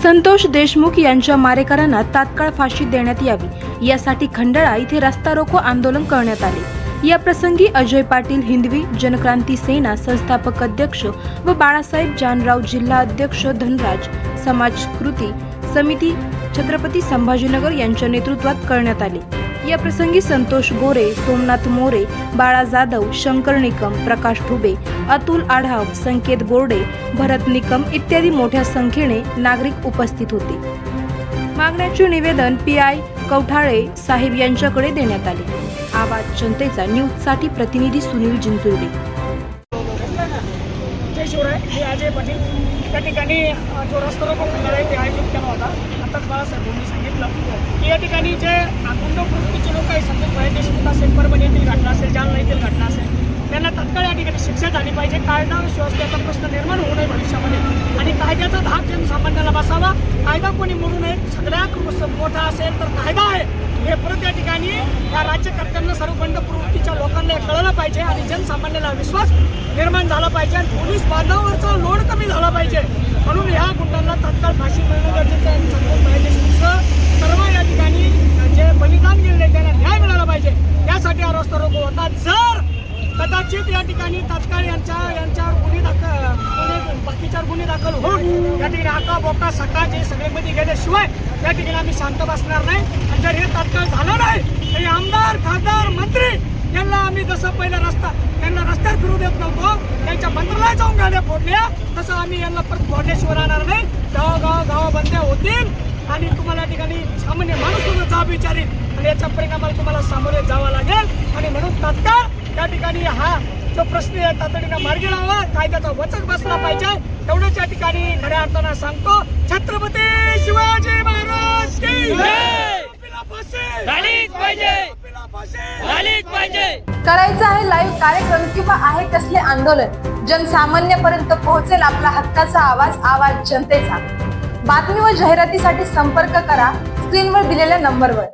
संतोष देशमुख यांच्या मारेकऱ्यांना तात्काळ फाशी देण्यात यावी यासाठी खंडाळा इथे रस्ता रोको आंदोलन करण्यात आले। या प्रसंगी अजय पाटील हिंदवी जनक्रांती सेना संस्थापक अध्यक्ष व बाळासाहेब जानराव जिल्हा अध्यक्ष धनराज समाज कृती समिती छत्रपती संभाजीनगर यांच्या नेतृत्वात करण्यात आले। या प्रसंगी संतोष गोरे, सोमनाथ मोरे, बाळा जाधव, शंकर निकम, प्रकाश ठुबे, अतुल आढाव, संकेत बोर्डे, भरत निकम इत्यादी मोठ्या संख्येने नागरिक उपस्थित होते। मागण्याचे निवेदन पीआय कवठाळे साहेब यांच्याकडे देण्यात आले। आवाज जनतेचा न्यूज साठी प्रतिनिधी सुनील जिंतुर्डे। जय शिवराय, मी अजय पाटील। त्या ठिकाणी जो रस्ता रोको खंडाळा आहे ते आयोजित केला होता। आताच बाळासाहेबांनी सांगितलं की या ठिकाणी जे आकुंड प्रवृत्तीचे लोक आहे, संतोष भाई देशमुख असेल, परभणी येथील घटना असेल, जालना येथील घटना असेल, त्यांना तात्काळ या ठिकाणी शिक्षा झाली पाहिजे। कायदा सुव्यवस्थेचा प्रश्न निर्माण होऊ नये भविष्यामध्ये आणि कायद्याचा धाक जनसामान्याला बसावा। कायदा कोणी मोडू नये। सगळ्यात मोठा असेल तर कायदा आहे हे परत या ठिकाणी या राज्यकर्त्यांना सर्वबंध प्रवृत्तीच्या लोकांना कळलं पाहिजे आणि जनसामान्याला विश्वास निर्माण झाला पाहिजे आणि पोलीस बांधवांचा लोड कमी झाला पाहिजे। म्हणून ह्या गुंडांना तात्काळ फाशी मिळणं गरजेचं आहे। संतोष भाई देशमुखचं सर्व या ठिकाणी जे बलिदान गेले त्यांना न्याय मिळाला पाहिजे, यासाठी हा रस्ता रोको होता। जर कदाचित या ठिकाणी तात्काळ यांच्यावर बाकीच्यावर गुन्हे दाखल होऊन या ठिकाणी हाका बोका सका जे सगळेमध्ये गेल्याशिवाय या ठिकाणी आम्ही शांत बसणार नाही। आणि जर हे तात्काळ झालं नाही तरी आमदार, खासदार, मंत्री यांना आम्ही जसं पहिला त्यांना रस्त्यात फिरू देत नव्हतो, त्यांच्या मंत्रालयात जाऊन गाड्या फोडल्या, तसं आम्ही यांना परत फोडल्याशिवाय राहणार नाही। गाव बंद होतील आणि तुम्हाला या ठिकाणी सामान्य माणूस सुद्धा जाब विचारेल आणि याच्या परिणामाला तुम्हाला सामोरे जावं लागेल। आणि म्हणून तात्काळ या ठिकाणी हा जो प्रश्न आहे तातडीनं मार्गी लावा, कायद्याचा वचक बसला पाहिजे, एवढंच या ठिकाणी खऱ्या अर्थानं सांगतो। छत्रपती शिवाजी महाराज की जय। करायचं आहे लाईव्ह कार्यक्रम किंवा आहे कसले आंदोलन, जनसामान्यपर्यंत पोहोचेल आपला हक्काचा आवाज जनतेचा। बातमी व जाहिरातीसाठी संपर्क करा स्क्रीनवर दिलेल्या नंबरवर।